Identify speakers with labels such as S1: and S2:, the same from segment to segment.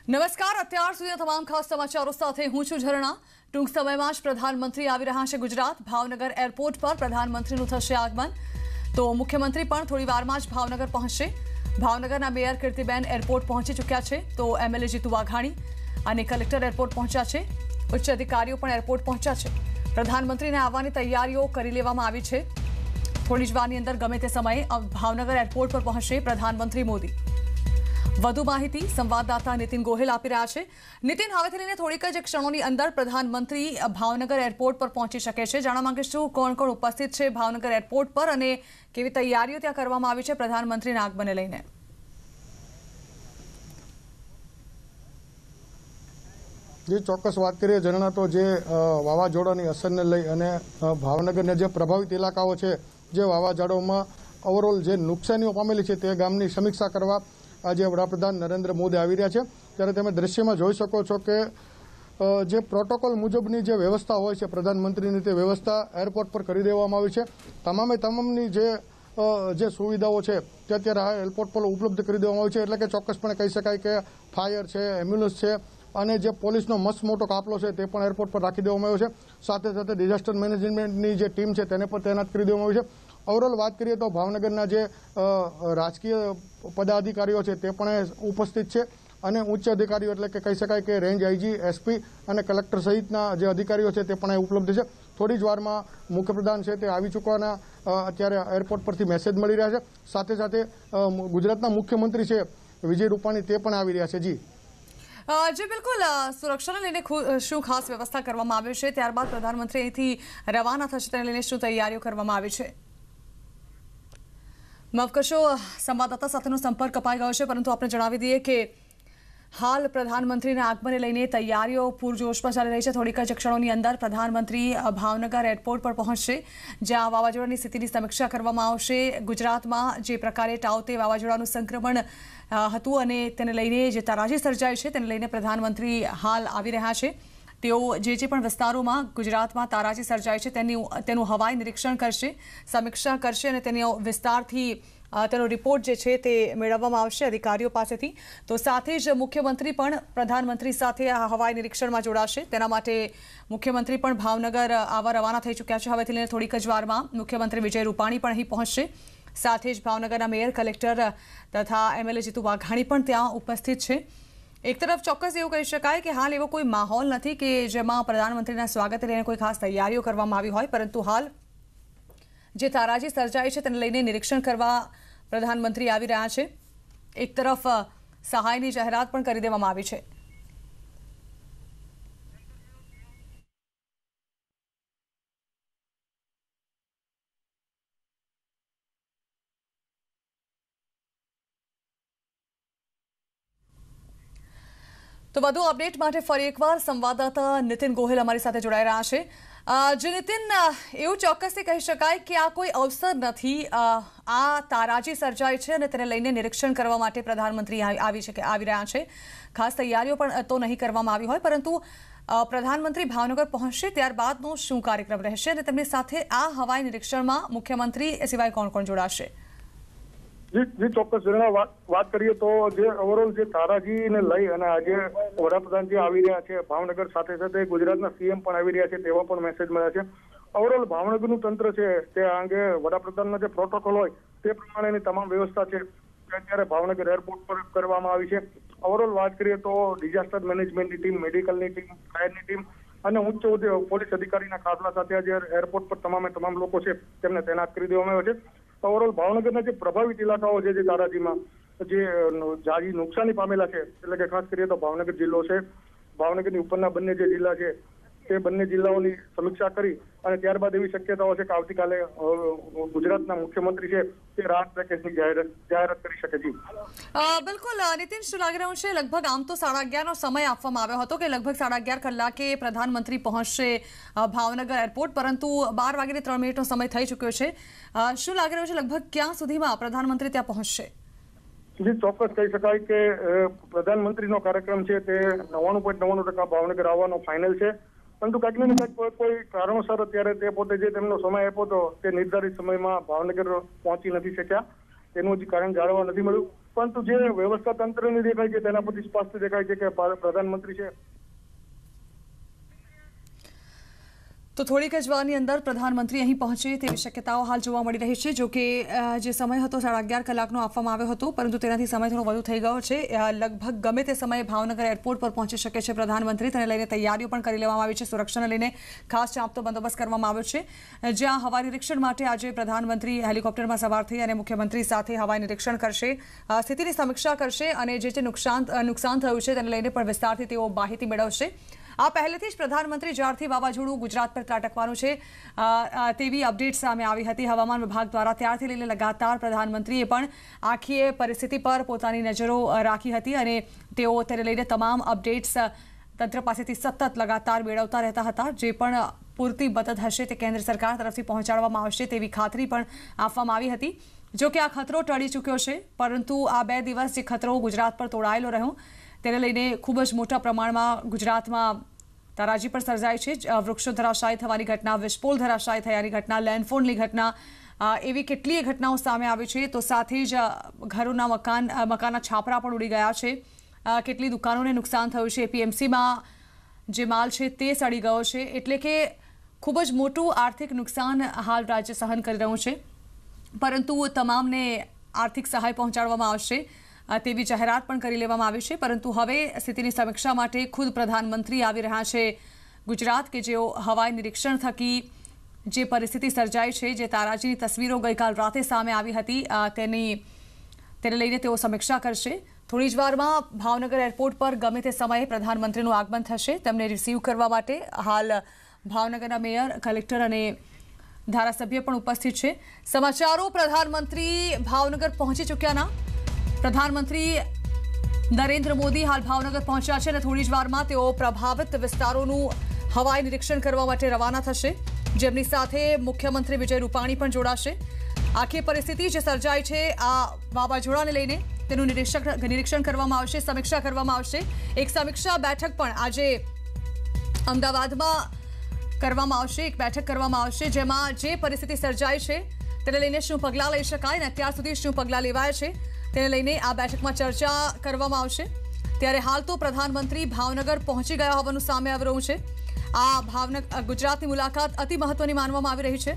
S1: નમસ્કાર, અત્યાર સુધીના તમામ ખાસ સમાચારો સાથે હું છું ઝરણા। ટૂંક સમયમાં જ પ્રધાનમંત્રી આવી રહ્યા છે ગુજરાત। ભાવનગર એરપોર્ટ પર પ્રધાનમંત્રીનું થશે આગમન। તો મુખ્યમંત્રી પણ થોડી વારમાં જ ભાવનગર પહોંચશે। ભાવનગરના મેયર કીર્તિબેન એરપોર્ટ પહોંચી ચૂક્યા છે, તો એમએલએ જીતુ વાઘાણી અને કલેક્ટર એરપોર્ટ પહોંચ્યા છે। ઉચ્ચ અધિકારીઓ પણ એરપોર્ટ પહોંચ્યા છે। પ્રધાનમંત્રીને આવવાની તૈયારીઓ કરી લેવામાં આવી છે। થોડી જ વારની અંદર ગમે તે સમયે ભાવનગર એરપોર્ટ પર પહોંચશે પ્રધાનમંત્રી મોદી। વધુ માહિતી સંવાદદાતા નીતિન ગોહિલ આપી રહ્યા છે। નીતિન, હવેથી લઈને થોડીક જ ક્ષણોની અંદર પ્રધાનમંત્રી ભાવનગર એરપોર્ટ પર પહોંચી શકે છે। જાણવા માંગીશું કોણ કોણ ઉપસ્થિત છે ભાવનગર એરપોર્ટ પર અને કેવી તૈયારીઓ ત્યાં કરવામાં આવી છે પ્રધાનમંત્રીના આગમનને લઈને।
S2: જે ચોક્કસ વાત કરીએ ઝરણા, તો જે વાવાઝોડાની અસરને લઈ અને ભાવનગરના જે પ્રભાવિત ઇલાકાઓ છે, જે વાવાઝોડામાં ઓવરઓલ જે નુકસાનીઓ પામેલી છે તે ગામની સમીક્ષા કરવા આજે વડાપ્રધાન નરેન્દ્ર મોદી આવી રહ્યા છે। ત્યારે તમે દ્રશ્યમાં જોઈ શકો છો કે જે પ્રોટોકોલ મુજબની જે વ્યવસ્થા હોય છે પ્રધાનમંત્રીની, તે વ્યવસ્થા એરપોર્ટ પર કરી દેવામાં આવી છે। તમામની જે સુવિધાઓ છે તે અત્યારે એરપોર્ટ પર ઉપલબ્ધ કરી દેવામાં આવી છે। એટલે કે ચોક્કસપણે કહી શકાય કે ફાયર છે, એમ્બ્યુલન્સ છે અને જે પોલીસનો મસ્ત મોટો કાફલો છે તે પણ એરપોર્ટ પર રાખી દેવામાં આવ્યો છે। સાથે સાથે ડિઝાસ્ટર મેનેજમેન્ટની જે ટીમ છે તેને પણ તૈનાત કરી દેવામાં આવી છે। ઓવરઓલ વાત કરીએ તો ભાવનગરના જે રાજકીય પદાધિકારીઓ છે તે પણ ઉપસ્થિત છે અને ઉચ્ચ અધિકારીઓ એટલે કે કહી શકાય કે રેન્જ આઈજી, એસપી અને કલેક્ટર સહિતના જે અધિકારીઓ છે તે પણ ઉપલબ્ધ છે। થોડી જ વારમાં મુખ્યપ્રધાન છે તે આવી ચૂકવાના અત્યારે એરપોર્ટ પરથી મેસેજ મળી રહ્યા છે। સાથે સાથે ગુજરાતના મુખ્યમંત્રી છે વિજય રૂપાણી તે પણ આવી રહ્યા છે।
S1: જી બિલકુલ, સુરક્ષાને લઈને શું ખાસ વ્યવસ્થા કરવામાં આવી છે, ત્યારબાદ પ્રધાનમંત્રી અહીંથી રવાના થશે તેને લઈને શું તૈયારીઓ કરવામાં આવી છે? માફ કરશો, સંવાદદાતા સાથેનો સંપર્ક કપાઈ ગયો છે, પરંતુ આપણે જણાવી દઈએ કે હાલ પ્રધાનમંત્રીના આગમનને લઈને તૈયારીઓ પૂરજોશમાં ચાલી રહી છે। થોડીક જ ક્ષણોની અંદર પ્રધાનમંત્રી ભાવનગર એરપોર્ટ પર પહોંચશે, જ્યાં વાવાઝોડાની સ્થિતિની સમીક્ષા કરવામાં આવશે। ગુજરાતમાં જે પ્રકારે તાઉતે વાવાઝોડાનું સંક્રમણ હતું અને તેને લઈને જે તારાજી સર્જાઈ છે તેને લઈને પ્રધાનમંત્રી હાલ આવી રહ્યા છે। તેઓ જે પણ વિસ્તારોમાં ગુજરાતમાં તારાજી સર્જાય છે તેનું હવાઈ નિરીક્ષણ કરશે, સમીક્ષા કરશે અને તેનો વિસ્તારથી તેનો રિપોર્ટ જે છે તે મેળવવામાં આવશે અધિકારીઓ પાસેથી। તો સાથે જ મુખ્યમંત્રી પણ પ્રધાનમંત્રી સાથે આ હવાઈ નિરીક્ષણમાં જોડાશે। તેના માટે મુખ્યમંત્રી પણ ભાવનગર આવવા રવાના થઈ ચૂક્યા છે। હવેથી લઈને થોડીક જ વારમાં મુખ્યમંત્રી વિજય રૂપાણી પણ અહીં પહોંચશે। સાથે જ ભાવનગરના મેયર, કલેક્ટર તથા એમએલએ જીતુ વાઘાણી પણ ત્યાં ઉપસ્થિત છે। એક તરફ ચોક્કસ એવું કહી શકાય કે હાલ એવો કોઈ માહોલ નથી કે જેમાં પ્રધાનમંત્રીના સ્વાગતને લઈને કોઈ ખાસ તૈયારીઓ કરવામાં આવી હોય, પરંતુ હાલ જે તારાજી સર્જાઈ છે તેને લઈને નિરીક્ષણ કરવા પ્રધાનમંત્રી આવી રહ્યા છે। એક તરફ સહાયની જાહેરાત પણ કરી દેવામાં આવી છે। તો વધુ અપડેટ માટે ફરી એકવાર સંવાદદાતા નીતિન ગોહિલ અમારી સાથે જોડાઈ રહ્યા છે। જે નીતિન, એવું ચોક્કસથી કહી શકાય કે આ કોઈ અવસર નથી, આ તારાજી સર્જાઈ છે અને તેને લઈને નિરીક્ષણ કરવા માટે પ્રધાનમંત્રી આવી રહ્યા છે। ખાસ તૈયારીઓ પણ તો નહીં કરવામાં આવી હોય, પરંતુ પ્રધાનમંત્રી ભાવનગર પહોંચશે ત્યારબાદનો શું કાર્યક્રમ રહેશે અને તેમની સાથે આ હવાઈ નિરીક્ષણમાં મુખ્યમંત્રી સિવાય કોણ કોણ જોડાશે?
S2: જી ચોક્કસ ઝરણા, વાત કરીએ તો જે ઓવરઓલ જે તારાજીને લઈ અને આજે વડાપ્રધાન જે આવી રહ્યા છે ભાવનગર, સાથે સાથે ગુજરાતના સીએમ પણ આવી રહ્યા છે તેવા પણ મેસેજ મળ્યા છે। ઓવરઓલ ભાવનગરનું તંત્ર છે તે આ અંગે વડાપ્રધાનનો જે પ્રોટોકોલ હોય તે પ્રમાણેની તમામ વ્યવસ્થા છે તે અત્યારે ભાવનગર એરપોર્ટ પર કરવામાં આવી છે। ઓવરઓલ વાત કરીએ તો ડિઝાસ્ટર મેનેજમેન્ટની ટીમ, મેડિકલની ટીમ, ફાયરની ટીમ અને ઉચ્ચ પોલીસ અધિકારીના કાફલા સાથે આજે એરપોર્ટ પર તમામ લોકો છે તેમને તૈનાત કરી દેવામાં આવ્યા છે। ઓવરઓલ ભાવનગરના જે પ્રભાવિત ઇલાકાઓ છે જે તારાજીમાં જે જાજી નુકસાની પામેલા છે, એટલે કે ખાસ કરીએ તો ભાવનગર જિલ્લો છે, ભાવનગરની ઉપરના બંને જે જિલ્લા છે તે બંને જિલ્લાઓની સમીક્ષા કરી અને ત્યારબાદ એવી શક્યતાઓ છે કે આવતીકાલે ગુજરાતના મુખ્યમંત્રી છે તે રાહત પેકેજની જાહેરાત કરી શકે છે।
S1: બિલકુલ નીતિન, શું લાગી રહ્યું છે? લગભગ આમ તો 11:30નો સમય આપવામાં આવ્યો હતો કે લગભગ 11:30 કલાકે પ્રધાનમંત્રી પહોંચશે ભાવનગર એરપોર્ટ, પરંતુ 12:03નો સમય થઈ ચૂક્યો છે। શું લાગી રહ્યું છે લગભગ ક્યાં સુધીમાં પ્રધાનમંત્રી ત્યાં પહોંચશે?
S2: જી ચોક્કસ કહી શકાય કે પ્રધાનમંત્રીનો કાર્યક્રમ છે તે 99.99% ભાવનગર આવવાનો ફાઇનલ છે, પરંતુ કંઈક ને કંઈક કોઈ કારણોસર અત્યારે તે પોતે જે તેમનો સમય આપ્યો હતો તે નિર્ધારિત સમયમાં ભાવનગર પહોંચી નથી શક્યા। તેનું હજી કારણ જાણવા નથી મળ્યું। પરંતુ જે વ્યવસ્થા તંત્રની દેખાય છે તેના પરથી સ્પષ્ટ દેખાય છે કે પ્રધાનમંત્રી છે
S1: તો થોડીક જ વારની અંદર પ્રધાનમંત્રી અહીં પહોંચે તેવી શક્યતાઓ હાલ જોવા મળી રહી છે. જો કે જે સમય હતો 11:30 કલાકનો આપવામાં આવ્યો હતો, પરંતુ તેનાથી સમય થોડો વધુ થઈ ગયો છે. લગભગ ગમે તે સમયે ભાવનગર એરપોર્ટ પર પહોંચી શકે છે પ્રધાનમંત્રી. તેને લઈને તૈયારીઓ પણ કરી લેવામાં આવી છે. સુરક્ષાને લઈને ખાસ ચાંપતો બંદોબસ્ત કરવામાં આવ્યો છે. જ્યાં હવાઈ નિરીક્ષણ માટે આજે પ્રધાનમંત્રી હેલિકોપ્ટરમાં સવાર થઈ અને મુખ્યમંત્રી સાથે હવાઈ નિરીક્ષણ કરશે, સ્થિતિની સમીક્ષા કરશે અને જે નુકસાન થયું છે તેને લઈને પણ વિસ્તારથી તેઓ માહિતી મેળવશે. આ પહેલેથી જ પ્રધાનમંત્રી જ્યારથી વાવાઝોડું ગુજરાત પર ત્રાટકવાનું છે તેવી અપડેટ સામે આવી હતી હવામાન વિભાગ દ્વારા, ત્યારથી લઈને લગાતાર પ્રધાનમંત્રીએ પણ આખી પરિસ્થિતિ પર પોતાની નજરો રાખી હતી અને તેઓ તેને લઈને તમામ અપડેટ્સ તંત્ર પાસેથી સતત લગાતાર મેળવતા રહેતા હતા. જે પણ પૂરતી મદદ હશે તે કેન્દ્ર સરકાર તરફથી પહોંચાડવામાં આવશે તેવી ખાતરી પણ આપવામાં આવી હતી. જો કે આ ખતરો ટળી ચૂક્યો છે, પરંતુ આ 2 દિવસ જે ખતરો ગુજરાત પર તોડાયેલો રહ્યો તેને લઈને ખૂબ જ મોટા પ્રમાણમાં ગુજરાતમાં તારાજી પણ સર્જાઈ છે. વૃક્ષો ધરાશાયી થવાની ઘટના, વિસ્ફોટ ધરાશાયી થયાની ઘટના, લેન્ડફોનની ઘટના, એવી કેટલીય ઘટનાઓ સામે આવી છે. તો સાથે જ ઘરોના મકાનના છાપરા પણ ઉડી ગયા છે. કેટલી દુકાનોને નુકસાન થયું છે. એપીએમસીમાં જે માલ છે તે સડી ગયો છે. એટલે કે ખૂબ જ મોટું આર્થિક નુકસાન હાલ રાજ્ય સહન કરી રહ્યું છે, પરંતુ તમામને આર્થિક સહાય પહોંચાડવામાં આવશે તેવી જાહેરાત પણ કરી લેવામાં આવી છે. પરંતુ હવે સ્થિતિની સમીક્ષા માટે ખુદ પ્રધાનમંત્રી આવી રહ્યા છે ગુજરાત, કે જેઓ હવાઈ નિરીક્ષણ થકી જે પરિસ્થિતિ સર્જાઈ છે, જે તારાજીની તસવીરો ગઈકાલ રાતે સામે આવી હતી તેને લઈને તેઓ સમીક્ષા કરશે. થોડી જ વારમાં ભાવનગર એરપોર્ટ પર ગમે તે સમયે પ્રધાનમંત્રીનું આગમન થશે તેમને રિસીવ કરવા માટે. હાલ ભાવનગરના મેયર, કલેક્ટર અને ધારાસભ્ય પણ ઉપસ્થિત છે. સમાચારો પ્રધાનમંત્રી ભાવનગર પહોંચી ચૂક્યાના. પ્રધાનમંત્રી નરેન્દ્ર મોદી હાલ ભાવનગર પહોંચ્યા છે અને થોડી જ વારમાં તેઓ પ્રભાવિત વિસ્તારોનું હવાઈ નિરીક્ષણ કરવા માટે રવાના થશે, જેમની સાથે મુખ્યમંત્રી વિજય રૂપાણી પણ જોડાશે. આખી પરિસ્થિતિ જે સર્જાઈ છે આ વાવાઝોડાને લઈને તેનું નિરીક્ષણ કરવામાં આવશે, સમીક્ષા કરવામાં આવશે. એક સમીક્ષા બેઠક પણ આજે અમદાવાદમાં કરવામાં આવશે. એક બેઠક કરવામાં આવશે જેમાં જે પરિસ્થિતિ સર્જાઈ છે તેને લઈને શું પગલાં લઈ શકાય અને અત્યાર સુધી શું પગલાં લેવાયા છે તેને લઈને આ બેઠકમાં ચર્ચા કરવામાં આવશે. ત્યારે હાલ તો પ્રધાનમંત્રી ભાવનગર પહોંચી ગયા હોવાનું સામે આવી રહ્યું છે. આ ગુજરાતની મુલાકાત અતિ મહત્વની માનવામાં આવી રહી છે.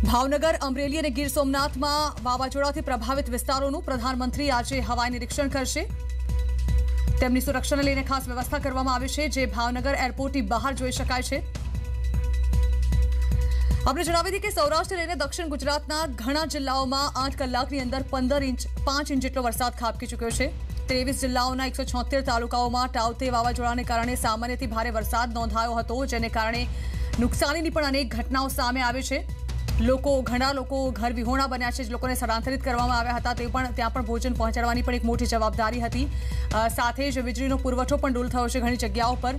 S1: ભાવનગર, અમરેલી અને ગીર સોમનાથમાં વાવાઝોડાથી પ્રભાવિત વિસ્તારોનું પ્રધાનમંત્રી આજે હવાઈ નિરીક્ષણ કરશે. તેમની સુરક્ષાને લઈને ખાસ વ્યવસ્થા કરવામાં આવી છે, જે ભાવનગર એરપોર્ટની બહાર જોઈ શકાય છે. આપણે જણાવી દીધું કે સૌરાષ્ટ્ર લઈને દક્ષિણ ગુજરાતના ઘણા જિલ્લાઓમાં 8 કલાકની અંદર 5 ઇંચ જેટલો વરસાદ ખાબકી ચૂક્યો છે. 23 જિલ્લાઓના 176 તાલુકાઓમાં ટાઉતે વાવાઝોડાને કારણે સામાન્યથી ભારે વરસાદ નોંધાયો હતો, જેને કારણે નુકસાનીની પણ અનેક ઘટનાઓ સામે આવી છે. ઘણા લોકો ઘર વિહોણા બન્યા છે. લોકોને સ્થળાંતરિત કરવામાં આવ્યા હતા. ત્યાં પણ ભોજન પહોંચાડવાની પણ એક મોટી જવાબદારી હતી. સાથે જ વીજળીનો પુરવઠો પણ ડૂલ થયો છે ઘણી જગ્યાઓ પર.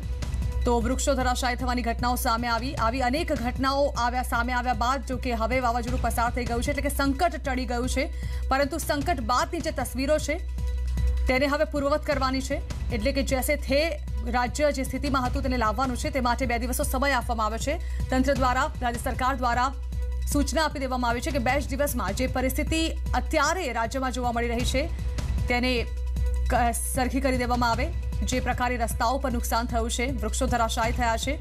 S1: તો વૃક્ષો ધરાશાયી થવાની ઘટનાઓ સામે આવી અનેક ઘટનાઓ સામે આવ્યા બાદ જો કે હવે વાવાઝોડું પસાર થઈ ગયું છે, એટલે કે સંકટ ટળી ગયું છે. પરંતુ સંકટ બાદની જે તસવીરો છે તેને હવે પૂર્વવત કરવાની છે. એટલે કે જેસે થે રાજ્ય જે સ્થિતિમાં હતું તેને લાવવાનું છે. તે માટે 2 દિવસનો સમય આપવામાં આવે છે. તંત્ર દ્વારા, રાજ્ય સરકાર દ્વારા સૂચના આપી દેવામાં આવી છે કે 2 દિવસમાં જે પરિસ્થિતિ અત્યારે રાજ્યમાં જોવા મળી રહી છે તેને સરખી કરી દેવામાં આવે. જે પ્રકારે રસ્તાઓ પર નુકસાન થયું છે, વૃક્ષો ધરાશાયી થયા છે,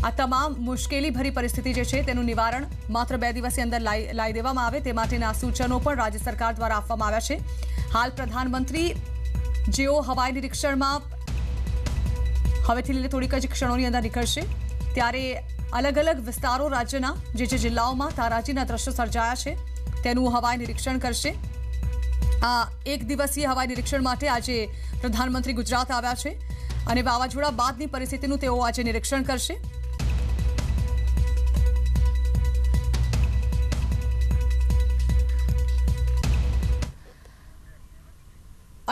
S1: આ તમામ મુશ્કેલી ભરી પરિસ્થિતિ જે છે તેનું નિવારણ માત્ર 2 દિવસની અંદર લાવી દેવામાં આવે તે માટેના સૂચનો પણ રાજ્ય સરકાર દ્વારા આપવામાં આવ્યા છે. હાલ પ્રધાનમંત્રી જેઓ હવાઈ નિરીક્ષણમાં હવેથી લઈને થોડીક જ ક્ષણોની અંદર નીકળશે, ત્યારે અલગ અલગ વિસ્તારો રાજ્યના જે જિલ્લાઓમાં તારાજીના દ્રશ્યો સર્જાયા છે તેનું હવાઈ નિરીક્ષણ કરશે. આ 1 દિવસીય હવાઈ નિરીક્ષણ માટે આજે પ્રધાનમંત્રી ગુજરાત આવ્યા છે અને વાવાઝોડા બાદની પરિસ્થિતિનું તેઓ આજે નિરીક્ષણ કરશે.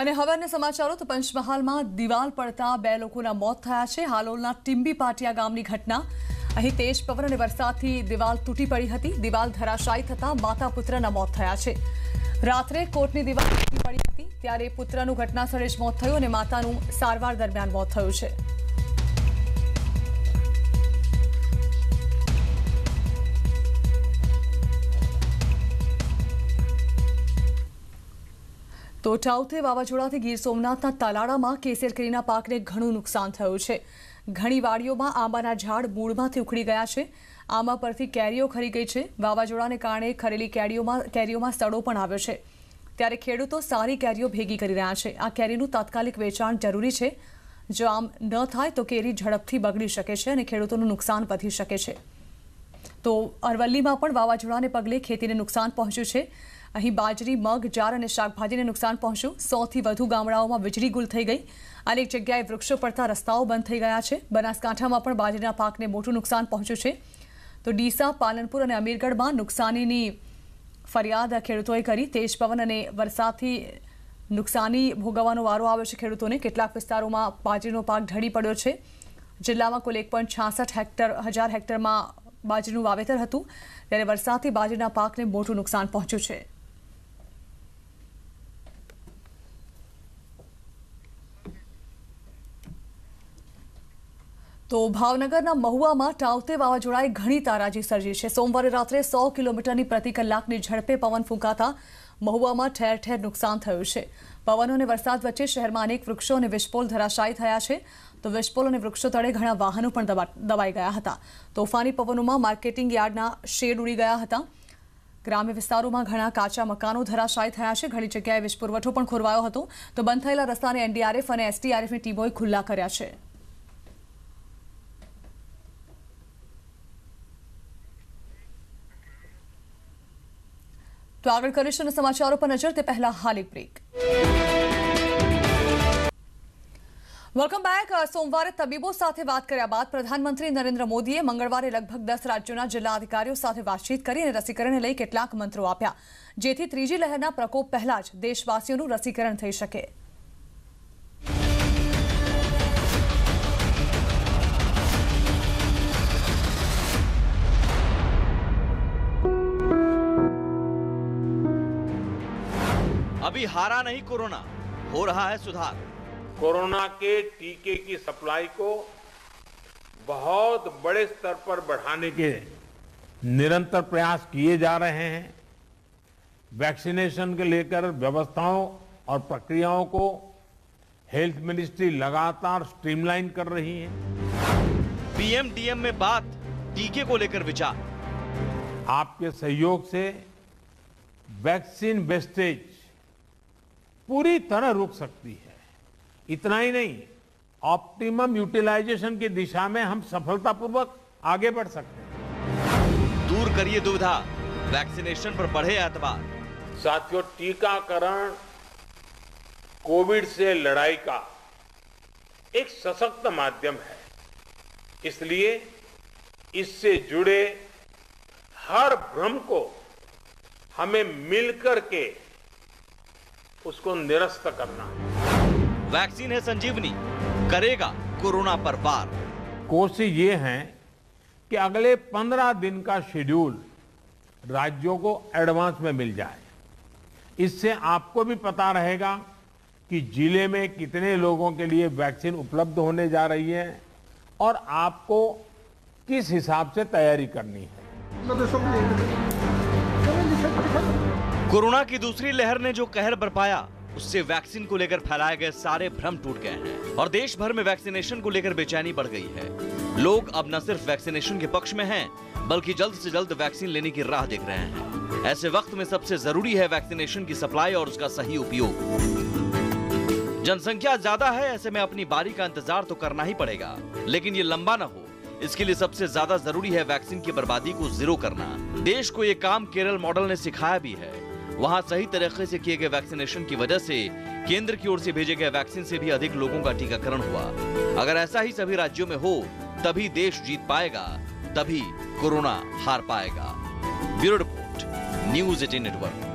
S1: અને હવે અન્ય સમાચારો. તો પંચમહાલમાં દિવાલ પડતા 2 લોકોના મોત થયા છે. હાલોલના ટીમ્બી પાટિયા ગામની ઘટના. અહીં તેજ પવન અને વરસાદથી દિવાલ તૂટી પડી હતી. દિવાલ ધરાશાયી થતા માતા પુત્રના મોત થયા છે. રાત્રે કોર્ટની દિવાલ તૂટી પડી હતી, ત્યારે પુત્રનું ઘટના સ્થળે જ મોત થયું અને માતાનું સારવાર દરમિયાન મોત થયું છે. તો ટાઉતે વાવાઝોડાથી ગીર સોમનાથના તાલાળામાં કેસર કેરીના પાકને ઘણું નુકસાન થયું છે। ઘણી વાડીઓમાં આંબાના ઝાડ મૂળમાંથી ઉખડી ગયા છે। આંબા પરથી કેરીઓ ખરી ગઈ છે। વાવાઝોડાને કારણે ખરેલી કેરીઓમાં સડો પણ આવ્યો છે, ત્યારે ખેડૂતો સારી કેરીઓ ભેગી કરી રહ્યા છે। આ કેરીનું તાત્કાલિક વેચાણ જરૂરી છે। જો આમ ન થાય તો કેરી ઝડપથી બગડી શકે છે અને ખેડૂતોનું નુકસાન વધી શકે છે। તો અરવલ્લીમાં પણ વાવાઝોડાને પગલે ખેતીને નુકસાન પહોંચ્યું છે। અહીં બાજરી, મગ, જાર અને શાકભાજીને નુકસાન પહોંચ્યું। 100થી વધુ ગામડાઓમાં વીજળી ગુલ થઈ ગઈ। અનેક જગ્યાએ વૃક્ષો પડતા રસ્તાઓ બંધ થઈ ગયા છે। બનાસકાંઠામાં પણ બાજરીના પાકને મોટું નુકસાન પહોંચ્યું છે। તો ડીસા, પાલનપુર અને અમીરગઢમાં નુકસાનીની ફરિયાદ ખેડૂતોએ કરી। તેજ પવન અને વરસાદથી નુકસાની ભોગવવાનો વારો આવ્યો છે ખેડૂતોને। કેટલાક વિસ્તારોમાં બાજરીનો પાક ઢળી પડ્યો છે। જિલ્લામાં કુલ 1.66 હેક્ટરમાં બાજરીનું વાવેતર હતું, ત્યારે વરસાદથી બાજરીના પાકને મોટું નુકસાન પહોંચ્યું છે। તો ભાવનગરના મહુવામાં ટાઉતે વાવાઝોડાએ ઘણી તારાજી સર્જી છે। સોમવારે રાત્રે 100 કિલોમીટરની પ્રતિ કલાકની ઝડપે પવન ફૂંકાતા મહુવામાં ઠેર ઠેર નુકસાન થયું છે। પવનો અને વરસાદ વચ્ચે શહેરમાં અનેક વૃક્ષો અને વીજપોલ ધરાશાયી થયા છે। તો વીજપોલ અને વૃક્ષો તળે ઘણા વાહનો પણ દબાઈ ગયા હતા। તોફાની પવનોમાં માર્કેટિંગ યાર્ડના શેડ ઉડી ગયા હતા। ગ્રામ્ય વિસ્તારોમાં ઘણા કાચા મકાનો ધરાશાયી થયા છે। ઘણી જગ્યાએ વીજ પુરવઠો પણ ખોરવાયો હતો। તો બંધ થયેલા રસ્તાને એનડીઆરએફ અને એસડીઆરએફની ટીમોએ ખુલ્લા કર્યા છે। તો આગળ કરીશું સમાચારો પર નજર, તે પહેલા હાલ એક બ્રેક। Welcome back. સોમવારે તબીબો સાથે વાત કર્યા બાદ પ્રધાનમંત્રી નરેન્દ્ર મોદીએ મંગળવારે લગભગ 10 રાજ્યોના જિલ્લા અધિકારીઓ સાથે વાતચીત કરી અને રસીકરણને લઈ કેટલાક મંત્રો આપ્યા, જેથી ત્રીજી લહેરના પ્રકોપ પહેલા જ દેશવાસીઓનું રસીકરણ થઈ શકે।
S3: अभी हारा नहीं कोरोना, हो रहा है सुधार।
S4: कोरोना के टीके की सप्लाई को बहुत बड़े स्तर पर बढ़ाने के निरंतर प्रयास किए जा रहे हैं। वैक्सीनेशन के लेकर व्यवस्थाओं और प्रक्रियाओं को हेल्थ मिनिस्ट्री लगातार स्ट्रीमलाइन कर रही है।
S3: पीएमडीएम में बात, टीके को लेकर विचार।
S4: आपके सहयोग से वैक्सीन वेस्टेज पूरी तरह रुक सकती है। इतना ही नहीं, ऑप्टिमम यूटिलाइजेशन की दिशा में हम सफलतापूर्वक आगे बढ़ सकते हैं।
S3: दूर करिए दुविधा, वैक्सीनेशन पर बढ़े एतबार।
S4: साथियों, टीकाकरण कोविड से लड़ाई का एक सशक्त माध्यम है, इसलिए इससे जुड़े हर भ्रम को हमें मिलकर के उसको निरस्त करना है।
S3: वैक्सीन है संजीवनी, करेगा कोरोना पर वार।
S4: कोशिश ये है कि अगले 15 दिन का शेड्यूल राज्यों को एडवांस में मिल जाए। इससे आपको भी पता रहेगा कि जिले में कितने लोगों के लिए वैक्सीन उपलब्ध होने जा रही है और आपको किस हिसाब से तैयारी करनी है।
S3: कोरोना की दूसरी लहर ने जो कहर बरपाया, उससे वैक्सीन को लेकर फैलाए गए सारे भ्रम टूट गए हैं और देश भर में वैक्सीनेशन को लेकर बेचैनी बढ़ गई है। लोग अब न सिर्फ वैक्सीनेशन के पक्ष में हैं, बल्कि जल्द से जल्द वैक्सीन लेने की राह देख रहे हैं। ऐसे वक्त में सबसे जरूरी है वैक्सीनेशन की सप्लाई और उसका सही उपयोग। जनसंख्या ज्यादा है, ऐसे में अपनी बारी का इंतजार तो करना ही पड़ेगा, लेकिन ये लंबा न हो, इसके लिए सबसे ज्यादा जरूरी है वैक्सीन की बर्बादी को जीरो करना। देश को ये काम केरल मॉडल ने सिखाया भी है। वहां सही तरीके से किए गए वैक्सीनेशन की वजह से केंद्र की ओर से भेजे गए वैक्सीन से भी अधिक लोगों का टीकाकरण हुआ। अगर ऐसा ही सभी राज्यों में हो, तभी देश जीत पाएगा, तभी कोरोना हार पाएगा। Bureau report, news 18 network.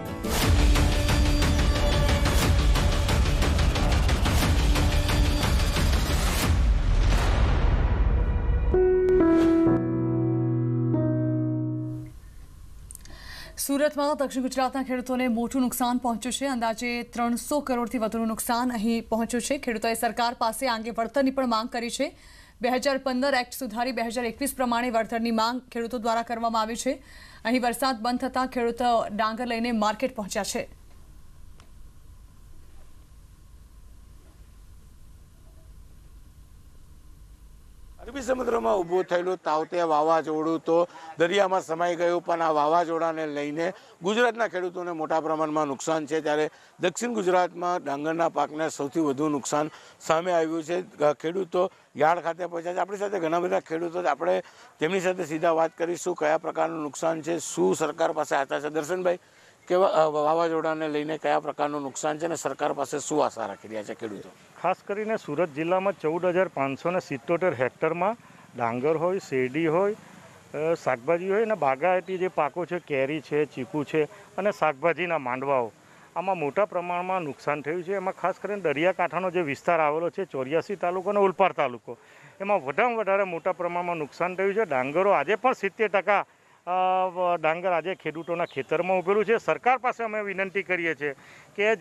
S1: સુરતમાં દક્ષિણ ગુજરાતના ખેડૂતોને મોટું નુકસાન પહોંચ્યું છે। અંદાજે 300 કરોડથી વધુનું નુકસાન અહીં પહોંચ્યું છે। ખેડૂતોએ સરકાર પાસે આ અંગે વળતરની પણ માંગ કરી છે। 2015 એક્ટ સુધારી 2021 પ્રમાણે વળતરની માંગ ખેડૂતો દ્વારા કરવામાં આવી છે। અહીં વરસાદ બંધ થતાં ખેડૂતો ડાંગર લઈને માર્કેટ પહોંચ્યા છે।
S5: અરબી સમુદ્રમાં ઊભું થયેલું તાવતે વાવાઝોડું તો દરિયામાં સમાઈ ગયું, પણ આ વાવાઝોડાને લઈને ગુજરાતના ખેડૂતોને મોટા પ્રમાણમાં નુકસાન છે। ત્યારે દક્ષિણ ગુજરાતમાં ડાંગરના પાકને સૌથી વધુ નુકસાન સામે આવ્યું છે। ખેડૂતો યાર્ડ ખાતે પહોંચ્યા છે। આપણી સાથે ઘણા બધા ખેડૂતો છે, આપણે તેમની સાથે સીધા વાત કરીશું કયા પ્રકારનું નુકસાન છે, શું સરકાર પાસે આશા છે। દર્શનભાઈ, કેવા વાવાઝોડાને લઈને કયા પ્રકારનું નુકસાન છે અને સરકાર પાસે શું આશા રાખી રહ્યા છે ખેડૂતો?
S6: ખાસ કરીને સુરત જિલ્લામાં 14,577 હેક્ટરમાં ડાંગર હોય, શેરડી હોય, શાકભાજી હોય અને બાગાયતી જે પાકો છે, કેરી છે, ચીકુ છે અને શાકભાજીના માંડવાઓ, આમાં મોટા પ્રમાણમાં નુકસાન થયું છે। એમાં ખાસ કરીને દરિયાકાંઠાનો જે વિસ્તાર આવેલો છે 84 તાલુકો અને ઓલપાડ તાલુકો, એમાં વધારે વધારે મોટા પ્રમાણમાં નુકસાન થયું છે। ડાંગરો આજે પણ 70% ડાંગર આજે ખેડૂતોના ખેતરમાં ઉભેલું છે। સરકાર પાસે અમે વિનંતી કરીએ છીએ કે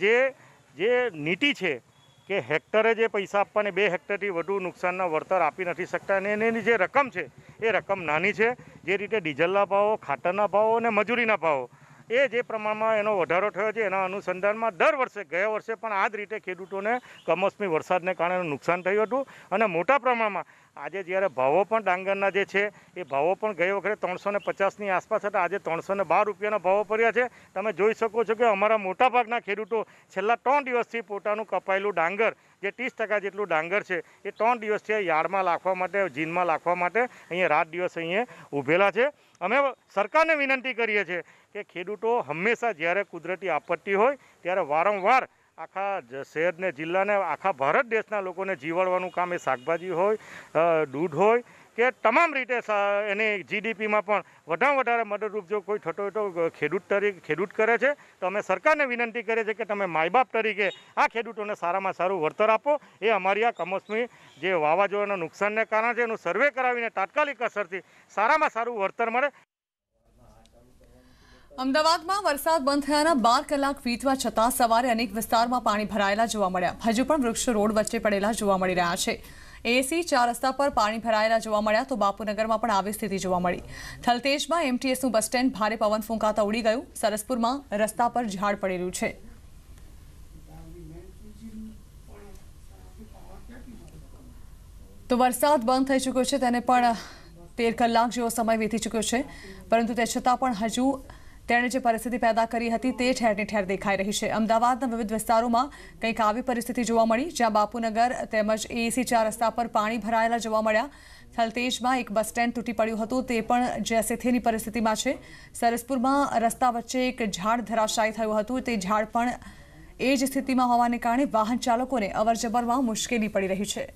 S6: જે નીતિ છે કે હેક્ટરે જે પૈસા આપવાને 2 હેક્ટરથી વધુ નુકસાનના વળતર આપી નથી શકતા અને એની જે રકમ છે એ રકમ નાની છે। જે રીતે ડીઝલના ભાવો, ખાતરના ભાવો અને મજૂરીના ભાવો એ જે પ્રમાણમાં એનો વધારો થયો છે એના અનુસંધાનમાં દર વર્ષે, ગયા વર્ષે પણ આ જ રીતે ખેડૂતોને કમોસમી વરસાદને કારણે નુકસાન થયું હતું અને મોટા પ્રમાણમાં આજે જ્યારે ભાવો પણ ડાંગરના જે છે એ ભાવો પણ ગઈ વખતે 350ની આસપાસ હતા, આજે 312 રૂપિયાના ભાવો પડ્યા છે। તમે જોઈ શકો છો કે અમારા મોટાભાગના ખેડૂતો છેલ્લા 3 દિવસથી પોતાનું કપાયેલું ડાંગર, જે 30% જેટલું ડાંગર છે એ 3 દિવસથી યાર્ડમાં રાખવા માટે, જીનમાં રાખવા માટે અહીંયા રાત દિવસ અહીંયા ઊભેલા છે। અમે સરકારને વિનંતી કરીએ છીએ કે ખેડૂતો હંમેશા જ્યારે કુદરતી આપત્તિ હોય ત્યારે વારંવાર આખા શહેરને, જિલ્લાને, આખા ભારત દેશના લોકોને જીવાડવાનું કામ એ શાકભાજી હોય, દૂધ હોય કે તમામ રીતે એની જીડીપીમાં પણ વધારે મદદરૂપ જો કોઈ થતો હોય તો ખેડૂત કરે છે। તો અમે સરકારને વિનંતી કરીએ છીએ કે તમે માયબાપ તરીકે આ ખેડૂતોને સારામાં સારું વળતર આપો। એ અમારી આ કમોસમી જે વાવાઝોડાના નુકસાનને કારણે છે એનું સર્વે કરાવીને તાત્કાલિક અસરથી સારામાં સારું વળતર મળે।
S1: અમદાવાદમાં વરસાદ બંધ થયાના 12 કલાક વીતવા છતાં સવારે અનેક વિસ્તારમાં પાણી ભરાયેલા જોવા મળ્યા। હજુ પણ વૃક્ષો રોડ વચ્ચે પડેલા જોવા મળી રહ્યા છે। એસી 4 રસ્તા પર પાણી ભરાયેલા જોવા મળ્યા તો બાપુનગરમાં પણ આવી સ્થિતિ જોવા મળી। થલતેજમાં એમટીએસનું બસ સ્ટેન્ડ ભારે પવન ફૂંકાતા ઉડી ગયું। સરસપુરમાં રસ્તા પર ઝાડ પડેલું છે। તો વરસાદ બંધ થઈ ચૂક્યો છે, તેને પણ 13 કલાક જેવો સમય વીતી ચૂક્યો છે, પરંતુ તે છતાં પણ હજુ તેણે જે પરિસ્થિતિ પેદા કરી હતી તે ઠેરને ઠેર દેખાઈ રહી છે। અમદાવાદના વિવિધ વિસ્તારોમાં કંઈક આવી પરિસ્થિતિ જોવા મળી, જ્યાં બાપુનગર તેમજ એસી 4 રસ્તા પર પાણી ભરાયેલા જોવા મળ્યા। થલતેજમાં એક બસ સ્ટેન્ડ તૂટી પડ્યું હતું, તે પણ જેસે થેની પરિસ્થિતિમાં છે। સરસપુરમાં રસ્તા વચ્ચે એક ઝાડ ધરાશાયી થયું હતું, તે ઝાડ પણ એ જ સ્થિતિમાં હોવાને કારણે વાહન ચાલકોને અવરજવરમાં મુશ્કેલી પડી રહી છે।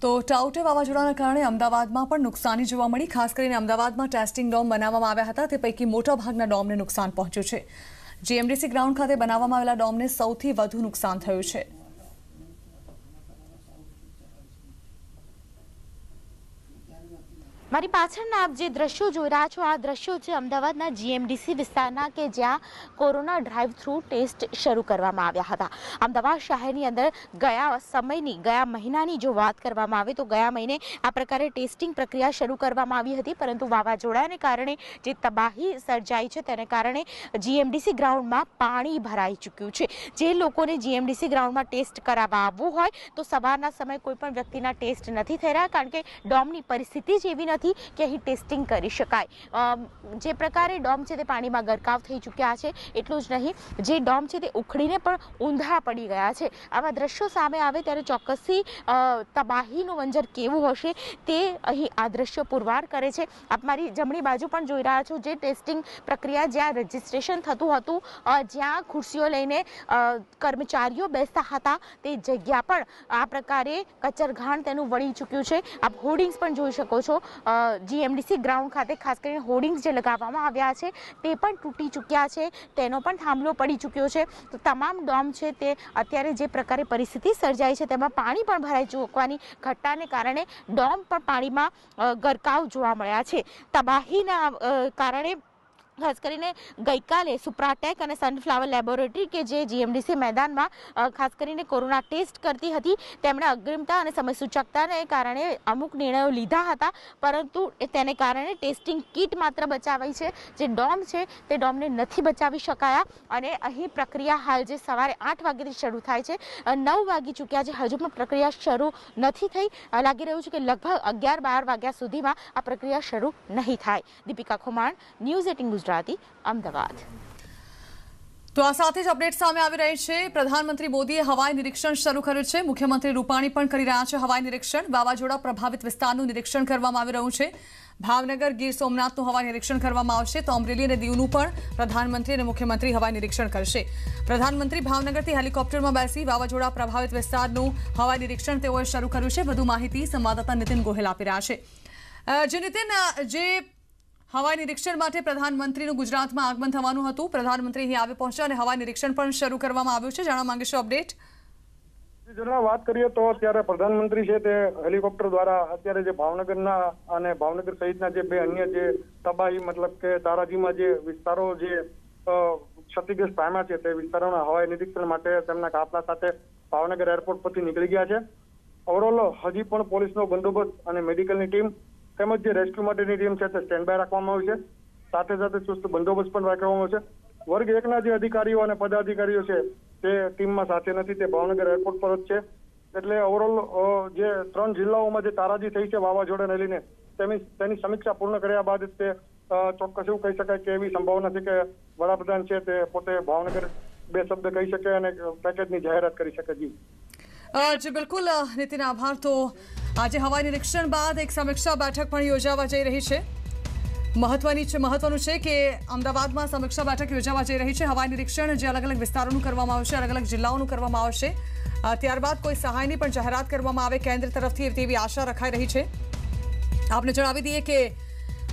S1: તો ટાઉટે વાવાઝોડાના કારણે અમદાવાદમાં પણ નુકસાની જોવા મળી। ખાસ કરીને અમદાવાદમાં ટેસ્ટિંગ ડોમ બનાવવામાં આવ્યા હતા, તે પૈકી મોટાભાગના ડોમને નુકસાન પહોંચ્યું છે। જીએમડીસી ગ્રાઉન્ડ ખાતે બનાવવામાં આવેલા ડોમને સૌથી વધુ નુકસાન થયું છે।
S7: મારી પાછળના આપ જે દ્રશ્યો જોઈ રહ્યા છો, આ દ્રશ્યો છે અમદાવાદના જીએમડીસી વિસ્તારના કે જ્યાં કોરોના ડ્રાઈવ થ્રુ ટેસ્ટ શરૂ કરવામાં આવ્યા હતા। અમદાવાદ શહેરની અંદર ગયા મહિનાની જો વાત કરવામાં આવે તો ગયા મહિને આ પ્રકારે ટેસ્ટિંગ પ્રક્રિયા શરૂ કરવામાં આવી હતી, પરંતુ વાવાઝોડાને કારણે જે તબાહી સર્જાઈ છે તેને કારણે જીએમડીસી ગ્રાઉન્ડમાં પાણી ભરાઈ ચૂક્યું છે। જે લોકોને જીએમડીસી ગ્રાઉન્ડમાં ટેસ્ટ કરાવવા આવવું હોય તો સવારના સમયે કોઈ પણ વ્યક્તિના ટેસ્ટ નથી થઈ રહ્યા, કારણ કે ડોમની પરિસ્થિતિ જ એવી નથી કે અહીં ટેસ્ટિંગ કરી શકાય। જે પ્રકારે ડોમ છે તે પાણીમાં ગરકાવ થઈ ચૂક્યા છે, એટલું જ નહીં, જે ડોમ છે તે ઉખડીને પણ ઊંધા પડી ગયા છે। આવા દ્રશ્યો સામે આવે ત્યારે ચોક્કસથી તબાહીનું મંજર કેવું હશે તે અહીં આ દ્રશ્યો પુરવાર કરે છે। આપ મારી જમણી બાજુ પણ જોઈ રહ્યા છો, જે ટેસ્ટિંગ પ્રક્રિયા જ્યાં રજીસ્ટ્રેશન થતું હતું, જ્યાં ખુરશીઓ લઈને કર્મચારીઓ બેસતા હતા, તે જગ્યા પણ આ પ્રકારે કચરઘાણ તેનું વળી ચૂક્યું છે। આપ હોર્ડિંગ્સ પણ જોઈ શકો છો। જીએમડીસી ગ્રાઉન્ડ ખાતે ખાસ કરીને હોર્ડિંગ્સ જે લગાવવામાં આવ્યા છે તે પણ તૂટી ચૂક્યા છે, તેનો પણ થાંભલો પડી ચૂક્યો છે। તો તમામ ડોમ છે તે અત્યારે જે પ્રકારે પરિસ્થિતિ સર્જાઈ છે તેમાં પાણી પણ ભરાઈ ચૂકવાની ઘટનાને કારણે ડોમ પણ પાણીમાં ગરકાવ જોવા મળ્યા છે। તબાહીના કારણે ખાસ કરીને ગઈકાલે સુપ્રાટેક અને સનફ્લાવર લેબોરેટરી કે જે જીએમડીસી મેદાનમાં ખાસ કરીને કોરોના ટેસ્ટ કરતી હતી તેમણે અગ્રિમતા અને સમયસૂચકતાને કારણે અમુક નિર્ણયો લીધા હતા, પરંતુ તેને કારણે ટેસ્ટિંગ કિટ માત્ર બચાવાઈ છે, જે ડોમ છે તે ડોમને નથી બચાવી શકાયા અને અહીં પ્રક્રિયા હાલ જે સવારે 8 વાગ્યાથી શરૂ થાય છે 9 વાગી ચૂક્યા છે, હજુ પણ પ્રક્રિયા શરૂ નથી થઈ. લાગી રહ્યું છે કે લગભગ 11-12 વાગ્યા સુધીમાં આ પ્રક્રિયા શરૂ નહીં થાય. દીપિકા ખુમાણ, ન્યૂઝ 18 ગુજરાતી, અમદાવાદ.
S1: તો આ સાથે જ અપડેટ સામે આવી રહી છે. પ્રધાનમંત્રી મોદીએ હવાઈ નિરીક્ષણ શરૂ કર્યું છે. મુખ્યમંત્રી રૂપાણી પણ કરી રહ્યા છે હવાઈ નિરીક્ષણ. વાવાઝોડા પ્રભાવિત વિસ્તારનું નિરીક્ષણ કરવામાં આવી રહ્યું છે. ભાવનગર, ગીર સોમનાથનું હવાઈ નિરીક્ષણ કરવામાં આવશે, તો અમરેલી અને દીવનું પણ પ્રધાનમંત્રી અને મુખ્યમંત્રી હવાઈ નિરીક્ષણ કરશે. પ્રધાનમંત્રી ભાવનગરથી હેલિકોપ્ટરમાં બેસી વાવાઝોડા પ્રભાવિત વિસ્તારનું હવાઈ નિરીક્ષણ તેઓએ શરૂ કર્યું છે. વધુ માહિતી સંવાદદાતા નીતિન ગોહિલ આપી રહ્યા છે. જે નીતિન, જે હવાઈ નિરીક્ષણ માટે પ્રધાનમંત્રીનું ગુજરાતમાં આગમન થવાનું હતું, પ્રધાનમંત્રી અહીં આવી પહોંચ્યા અને હવાઈ નિરીક્ષણ પણ શરૂ કરવામાં આવ્યું છે. જાણવા માંગીશું અપડેટ.
S8: વાત કરીએ તો અત્યારે પ્રધાનમંત્રી છે તે હેલિકોપ્ટર દ્વારા અત્યારે જે ભાવનગરના અને ભાવનગર સહિતના જે 2 અન્ય જે તબાહી મતલબ કે તારાજીમાં જે વિસ્તારો જે ક્ષતિગ્રસ્ત પામ્યા છે તે વિસ્તારોના હવાઈ નિરીક્ષણ માટે તેમના કાફલા સાથે ભાવનગર એરપોર્ટ પરથી નીકળી ગયા છે. ઓવરઓલ હજી પણ પોલીસનો બંદોબસ્ત અને મેડિકલની ટીમ તેમજ જે રેસ્ક્યુ માટેની ટીમ છે તે સ્ટેન્ડ બાય રાખવામાં આવી છે. સાથે સાથે ચુસ્ત બંદોબસ્ત પણ રાખવામાં આવ્યો છે. વર્ગ 1ના જે અધિકારીઓ અને પદાધિકારીઓ છે તે ટીમમાં સાથે નથી, તે ભાવનગર એરપોર્ટ પર જ છે. એટલે ઓવરઓલ જે 3 જિલ્લાઓમાં જે તારાજી થઈ છે વાવાઝોડાને લઈને તેની સમીક્ષા પૂર્ણ કર્યા બાદ તે ચોક્કસ એવું કહી શકાય કે એવી સંભાવના છે કે વડાપ્રધાન છે તે પોતે ભાવનગર 2 શબ્દ કહી શકે અને પેકેજની જાહેરાત કરી શકે.
S1: જી બિલકુલ નીતિન, આભાર. તો આજે હવાઈ નિરીક્ષણ બાદ એક સમીક્ષા બેઠક પણ યોજાવા જઈ રહી છે. મહત્વનું છે કે અમદાવાદમાં સમીક્ષા બેઠક યોજાવા જઈ રહી છે. હવાઈ નિરીક્ષણ જે અલગ અલગ વિસ્તારોનું કરવામાં આવશે, અલગ અલગ જિલ્લાઓનું કરવામાં આવશે. ત્યારબાદ કોઈ સહાયની પણ જાહેરાત કરવામાં આવે કેન્દ્ર તરફથી તેવી આશા રખાઈ રહી છે. આપને જણાવી દઈએ કે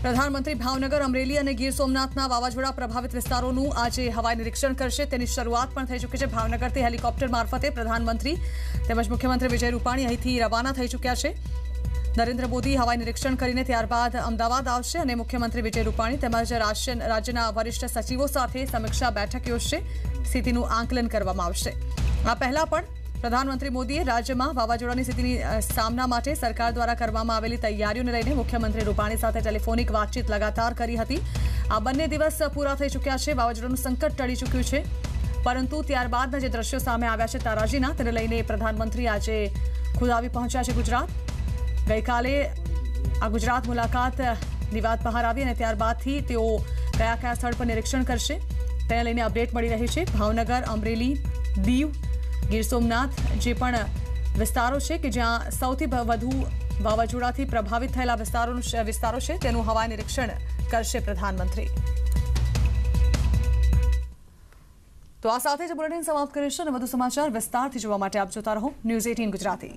S1: પ્રધાનમંત્રી ભાવનગર, અમરેલી અને ગીર સોમનાથના વાવાઝોડા પ્રભાવિત વિસ્તારોનું આજે હવાઈ નિરીક્ષણ કરશે. તેની શરૂઆત પણ થઈ ચૂકી છે. ભાવનગરથી હેલિકોપ્ટર મારફતે પ્રધાનમંત્રી તેમજ મુખ્યમંત્રી વિજય રૂપાણી અહીંથી રવાના થઈ ચૂક્યા છે. નરેન્દ્ર મોદી હવાઈ નિરીક્ષણ કરીને ત્યારબાદ અમદાવાદ આવશે અને મુખ્યમંત્રી વિજય રૂપાણી તેમજ રાજ્યના વરિષ્ઠ સચિવો સાથે સમીક્ષા બેઠક યોજશે. સ્થિતિનું આંકલન કરવામાં આવશે. આ પહેલા પણ પ્રધાનમંત્રી મોદીએ રાજ્યમાં વાવાઝોડાની સ્થિતિની સામના માટે સરકાર દ્વારા કરવામાં આવેલી તૈયારીઓને લઈને મુખ્યમંત્રી રૂપાણી સાથે ટેલિફોનિક વાતચીત લગાતાર કરી હતી. આ બંને દિવસ પૂરા થઈ ચૂક્યા છે. વાવાઝોડાનું સંકટ ટળી ચૂક્યું છે, પરંતુ ત્યારબાદના જે દ્રશ્યો સામે આવ્યા છે તારાજીના, તેને લઈને પ્રધાનમંત્રી આજે ખુદ આવી પહોંચ્યા છે ગુજરાત. ગઈકાલે આ ગુજરાત મુલાકાતની વાત બહાર આવી અને ત્યારબાદથી તેઓ કયા સ્થળ પર નિરીક્ષણ કરશે તેને લઈને અપડેટ મળી રહી છે. ભાવનગર, અમરેલી, દીવ, ગીર સોમનાથ જે પણ વિસ્તારો છે કે જ્યાં સૌથી વધુ વાવાઝોડાથી પ્રભાવિત થયેલા વિસ્તારો છે તેનું હવાઈ નિરીક્ષણ કરશે પ્રધાનમંત્રી. તો આ સાથે જ બુલેટિન સમાપ્ત કરીશું અને વધુ સમાચાર વિસ્તારથી જોવા માટે આપ જોતા રહો ન્યૂઝ 18 ગુજરાતી.